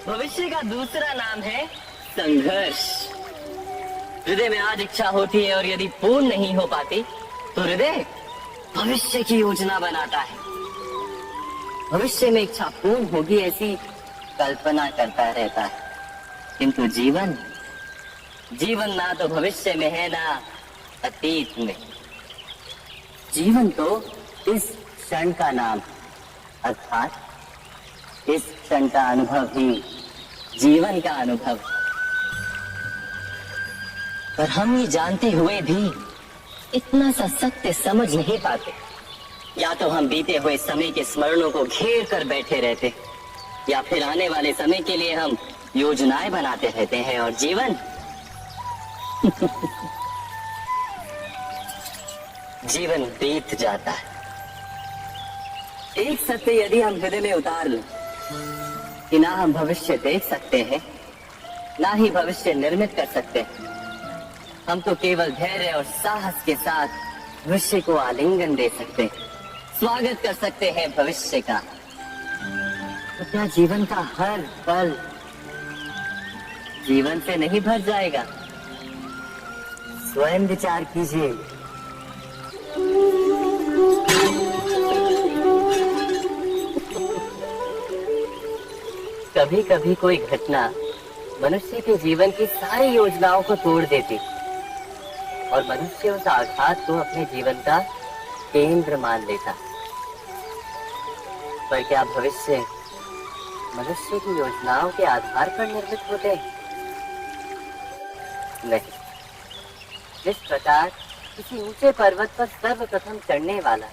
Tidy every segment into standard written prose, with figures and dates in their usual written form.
भविष्य का दूसरा नाम है संघर्ष। हृदय में आज इच्छा होती है और यदि पूर्ण नहीं हो पाती तो हृदय भविष्य की योजना बनाता है। भविष्य में इच्छा पूर्ण होगी ऐसी कल्पना करता रहता है, किंतु जीवन ना तो भविष्य में है ना अतीत में। जीवन तो इस क्षण का नाम, अर्थात इस क्षण का अनुभव ही जीवन का अनुभव। पर हम ये जानते हुए भी इतना सा सत्य समझ नहीं पाते। या तो हम बीते हुए समय के स्मरणों को घेर कर बैठे रहते, या फिर आने वाले समय के लिए हम योजनाएं बनाते रहते हैं। और जीवन जीवन बीत जाता है। एक सत्य यदि हम हृदय में उतार लें कि ना हम भविष्य देख सकते हैं, ना ही भविष्य निर्मित कर सकते हैं, हम तो केवल धैर्य और साहस के साथ भविष्य को आलिंगन दे सकते हैं, स्वागत कर सकते हैं भविष्य का। तो क्या जीवन का हर पल जीवन से नहीं भर जाएगा? स्वयं विचार कीजिए। कभी कभी कोई घटना मनुष्य के जीवन की सारी योजनाओं को तोड़ देती और मनुष्य उस आघात को अपने जीवन का केंद्र मान लेता। पर क्या भविष्य मनुष्य की योजनाओं के आधार पर निर्मित होते हैं? नहीं। जिस प्रकार किसी ऊंचे पर्वत पर सर्वप्रथम चढ़ने वाला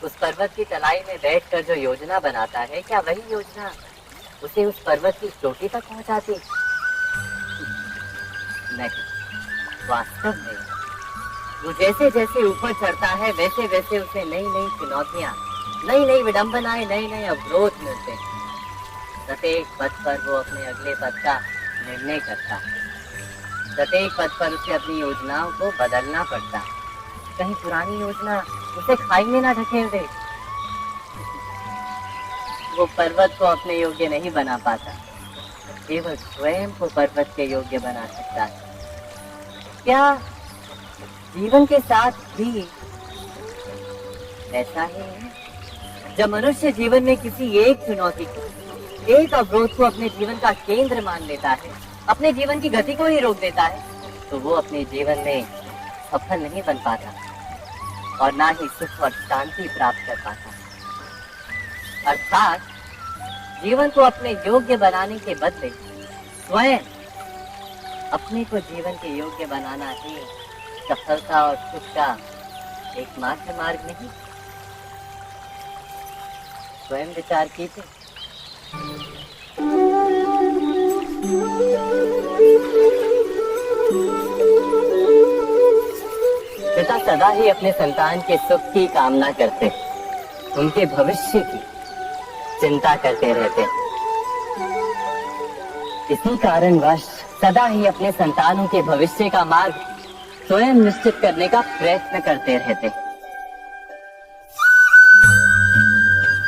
उस पर्वत की तलाई में बैठकर जो योजना बनाता है, क्या वही योजना उसे उस पर्वत की चोटी तक पहुंचाती? नहीं, वास्तव में वो जैसे जैसे ऊपर चढ़ता है वैसे वैसे उसे नई नई चुनौतियां, नई नई विडंबनाएं, नए नए अवरोध मिलते हैं। प्रत्येक पद पर वो अपने अगले पद का निर्णय करता है। प्रत्येक पद पर उसे अपनी योजनाओं को बदलना पड़ता है। कहीं पुरानी योजना उसे खाई में ना ढकेल दे। वो पर्वत को अपने योग्य नहीं बना पाता, केवल स्वयं को पर्वत के योग्य बना सकता है। क्या जीवन के साथ भी ऐसा ही है? जब मनुष्य जीवन में किसी एक चुनौती को, एक अवरोध को अपने जीवन का केंद्र मान लेता है, अपने जीवन की गति को ही रोक देता है, तो वो अपने जीवन में सफल नहीं बन पाता और ना ही सुख और शांति प्राप्त कर पाता। अर्थात जीवन को अपने योग्य बनाने के बदले स्वयं अपने को जीवन के योग्य बनाना ही सफलता और सुख का एकमात्र मार्ग नहीं। स्वयं विचार कीजिए। पिता सदा ही अपने संतान के सुख की कामना करते, उनके भविष्य की चिंता करते रहते। इसी कारणवश सदा ही अपने संतानों के भविष्य का मार्ग स्वयं निश्चित करने का प्रयत्न करते रहते।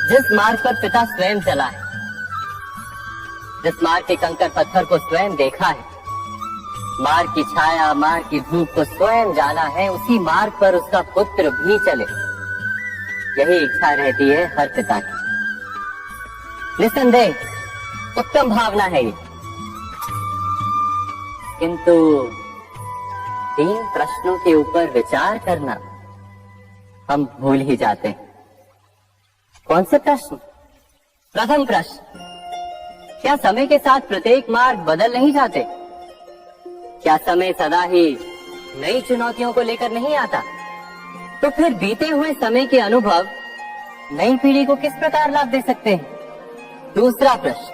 जिस मार्ग पर पिता स्वयं चला है, जिस मार्ग के कंकड़ पत्थर को स्वयं देखा है, मार्ग की छाया, मार्ग की धूप को स्वयं जाना है, उसी मार्ग पर उसका पुत्र भी चले, यही इच्छा रहती है हर पिता की। निस्संदेह उत्तम भावना है ये, किंतु 3 प्रश्नों के ऊपर विचार करना हम भूल ही जाते हैं। कौन से प्रश्न? प्रथम प्रश्न, क्या समय के साथ प्रत्येक मार्ग बदल नहीं जाते? क्या समय सदा ही नई चुनौतियों को लेकर नहीं आता? तो फिर बीते हुए समय के अनुभव नई पीढ़ी को किस प्रकार लाभ दे सकते हैं? दूसरा प्रश्न,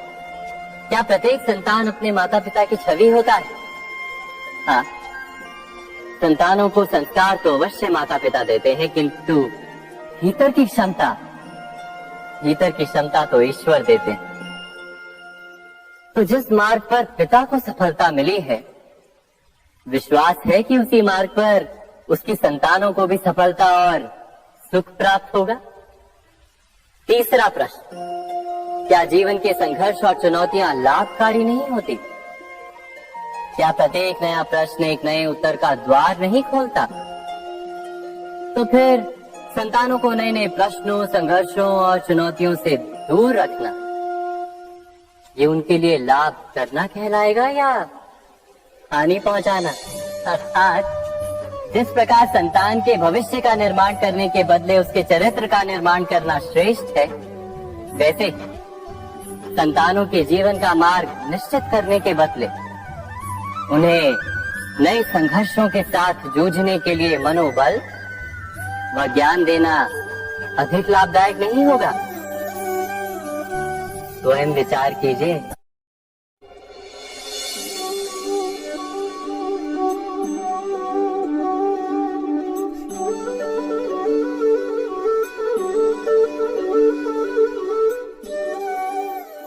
क्या प्रत्येक संतान अपने माता पिता की छवि होता है? हाँ, संतानों को संस्कार तो अवश्य माता पिता देते हैं, किंतु भीतर की क्षमता तो ईश्वर देते हैं। तो जिस मार्ग पर पिता को सफलता मिली है, विश्वास है कि उसी मार्ग पर उसकी संतानों को भी सफलता और सुख प्राप्त होगा। तीसरा प्रश्न, क्या जीवन के संघर्ष और चुनौतियां लाभकारी नहीं होती? क्या प्रत्येक नया प्रश्न एक नए उत्तर का द्वार नहीं खोलता? तो फिर संतानों को नए नए प्रश्नों, संघर्षों और चुनौतियों से दूर रखना, ये उनके लिए लाभ करना कहलाएगा या हानि पहुंचाना? अर्थात जिस प्रकार संतान के भविष्य का निर्माण करने के बदले उसके चरित्र का निर्माण करना श्रेष्ठ है, वैसे संतानों के जीवन का मार्ग निश्चित करने के बदले उन्हें नए संघर्षों के साथ जूझने के लिए मनोबल व ज्ञान देना अधिक लाभदायक नहीं होगा? स्वयं विचार कीजिए।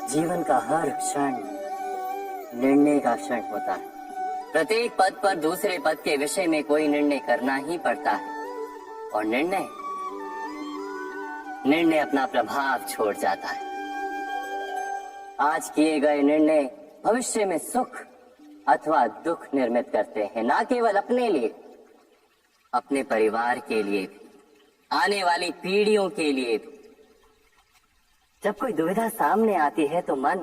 जीवन का हर क्षण निर्णय का क्षण होता है। प्रत्येक पद पर दूसरे पद के विषय में कोई निर्णय करना ही पड़ता है और निर्णय अपना प्रभाव छोड़ जाता है। आज किए गए निर्णय भविष्य में सुख अथवा दुख निर्मित करते हैं, ना केवल अपने लिए, अपने परिवार के लिए भी, आने वाली पीढ़ियों के लिए भी। जब कोई दुविधा सामने आती है तो मन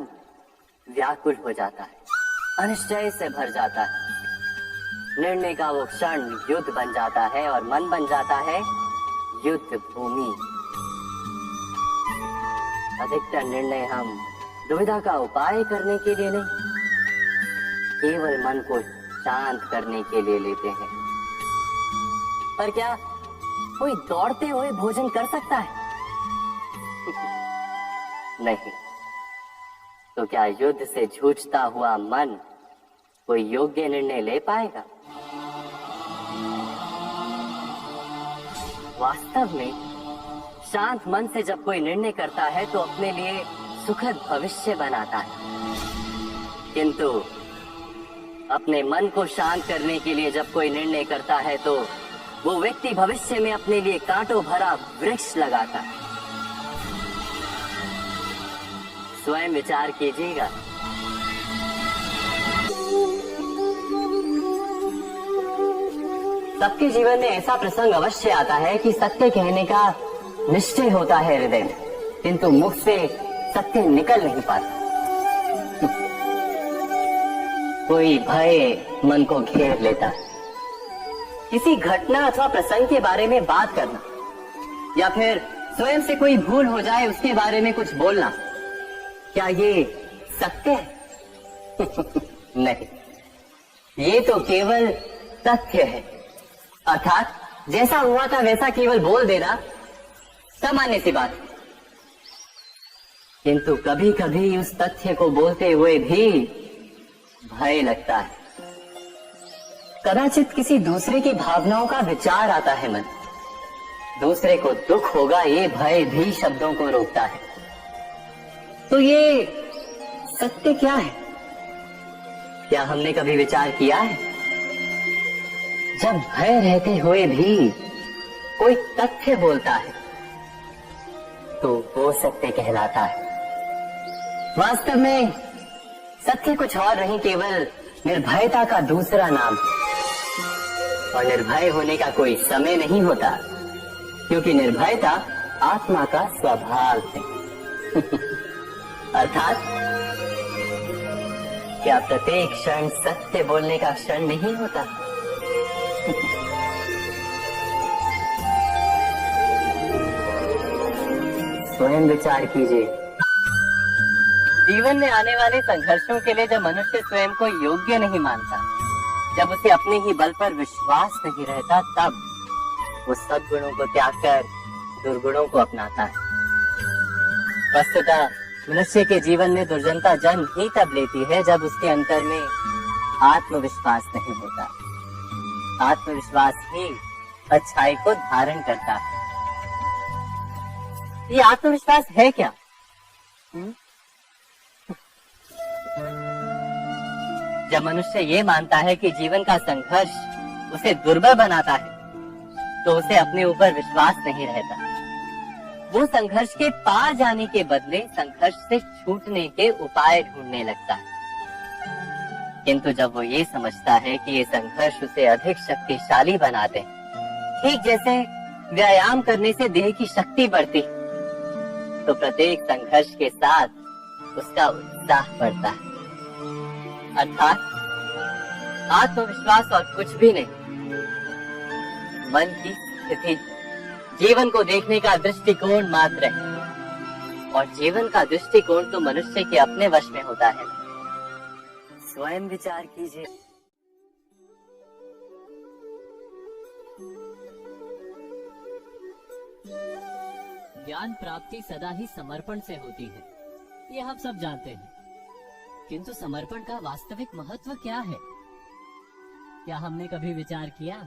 व्याकुल हो जाता है, अनिश्चय से भर जाता है। निर्णय का वो क्षण युद्ध बन जाता है और मन बन जाता है युद्ध भूमि। अधिकतर निर्णय हम दुविधा का उपाय करने के लिए नहीं, केवल मन को शांत करने के लिए लेते हैं। पर क्या कोई दौड़ते हुए भोजन कर सकता है? नहीं। तो क्या युद्ध से जूझता हुआ मन कोई योग्य निर्णय ले पाएगा? वास्तव में शांत मन से जब कोई निर्णय करता है तो अपने लिए सुखद भविष्य बनाता है, किंतु अपने मन को शांत करने के लिए जब कोई निर्णय करता है तो वो व्यक्ति भविष्य में अपने लिए कांटों भरा वृक्ष लगाता है। स्वयं विचार कीजिएगा। सबके जीवन में ऐसा प्रसंग अवश्य आता है कि सत्य कहने का निश्चय होता है हृदय में, किंतु मुख से सत्य निकल नहीं पाता। कोई भय मन को घेर लेता है। किसी घटना अथवा प्रसंग के बारे में बात करना या फिर स्वयं से कोई भूल हो जाए उसके बारे में कुछ बोलना, क्या ये सत्य है? नहीं, ये तो केवल तथ्य है। अर्थात जैसा हुआ था वैसा केवल बोल देना सामान्य सी बात। किंतु कभी कभी उस तथ्य को बोलते हुए भी भय लगता है। कदाचित किसी दूसरे की भावनाओं का विचार आता है मन, दूसरे को दुख होगा ये भय भी शब्दों को रोकता है। तो ये सत्य क्या है? क्या हमने कभी विचार किया है? जब भय रहते हुए भी कोई तथ्य बोलता है तो वो सत्य कहलाता है। वास्तव में सत्य कुछ और नहीं, केवल निर्भयता का दूसरा नाम। और निर्भय होने का कोई समय नहीं होता, क्योंकि निर्भयता आत्मा का स्वभाव है। अर्थात क्या प्रत्येक क्षण सत्य बोलने का क्षण नहीं होता? स्वयं विचार कीजिए। जीवन में आने वाले संघर्षों के लिए जब मनुष्य स्वयं को योग्य नहीं मानता, जब उसे अपने ही बल पर विश्वास नहीं रहता, तब वो सद्गुणों को त्याग कर दुर्गुणों को अपनाता है। वस्तुतः मनुष्य के जीवन में दुर्जनता जन्म ही तब लेती है जब उसके अंतर में आत्मविश्वास नहीं होता। आत्मविश्वास ही अच्छाई को धारण करता है। ये आत्मविश्वास है क्या? जब मनुष्य ये मानता है कि जीवन का संघर्ष उसे दुर्बल बनाता है, तो उसे अपने ऊपर विश्वास नहीं रहता। वो संघर्ष के पार जाने के बदले संघर्ष से छूटने के उपाय ढूंढने लगता है। किंतु जब वो ये समझता है कि ये संघर्ष उसे अधिक शक्तिशाली बनाते हैं, ठीक जैसे व्यायाम करने से देह की शक्ति बढ़ती, तो प्रत्येक संघर्ष के साथ उसका उत्साह बढ़ता है। अर्थात आत्मविश्वास और कुछ भी नहीं, मन की स्थिति जीवन को देखने का दृष्टिकोण मात्र है, और जीवन का दृष्टिकोण तो मनुष्य के अपने वश में होता है। स्वयं विचार कीजिए। ज्ञान प्राप्ति सदा ही समर्पण से होती है, ये हम सब जानते हैं। किंतु समर्पण का वास्तविक महत्व क्या है? क्या हमने कभी विचार किया?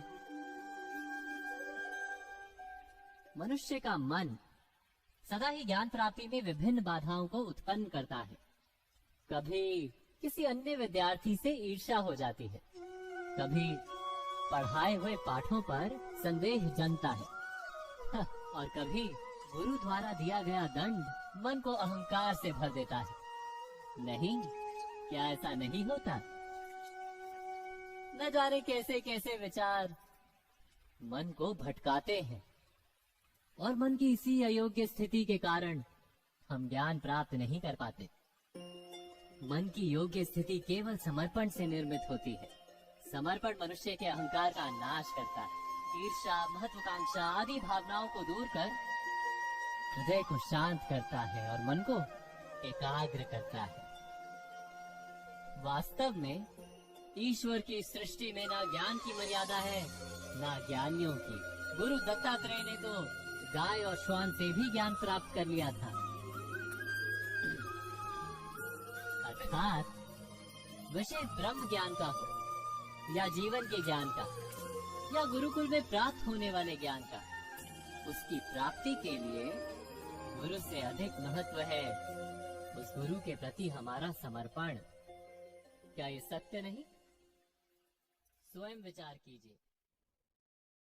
मनुष्य का मन सदा ही ज्ञान प्राप्ति में विभिन्न बाधाओं को उत्पन्न करता है। कभी किसी अन्य विद्यार्थी से ईर्ष्या हो जाती है, कभी पढ़ाए हुए पाठों पर संदेह जमता है, और कभी गुरु द्वारा दिया गया दंड मन को अहंकार से भर देता है। नहीं, क्या ऐसा नहीं होता? न जाने कैसे कैसे विचार मन को भटकाते हैं, और मन की इसी अयोग्य स्थिति के कारण हम ज्ञान प्राप्त नहीं कर पाते। मन की योग्य स्थिति केवल समर्पण से निर्मित होती है। समर्पण मनुष्य के अहंकार का नाश करता है, ईर्ष्या, महत्वाकांक्षा आदि भावनाओं को दूर कर हृदय को शांत करता है और मन को एकाग्र करता है। वास्तव में ईश्वर की सृष्टि में ना ज्ञान की मर्यादा है, ना ज्ञानियों की। गुरु दत्तात्रेय ने तो गाय और श्वान से भी ज्ञान प्राप्त कर लिया था। अर्थात विषय ब्रह्म ज्ञान का हो या जीवन के ज्ञान का या गुरुकुल में प्राप्त होने वाले ज्ञान का, उसकी प्राप्ति के लिए गुरु से अधिक महत्व है उस गुरु के प्रति हमारा समर्पण। क्या ये सत्य नहीं? स्वयं विचार कीजिए।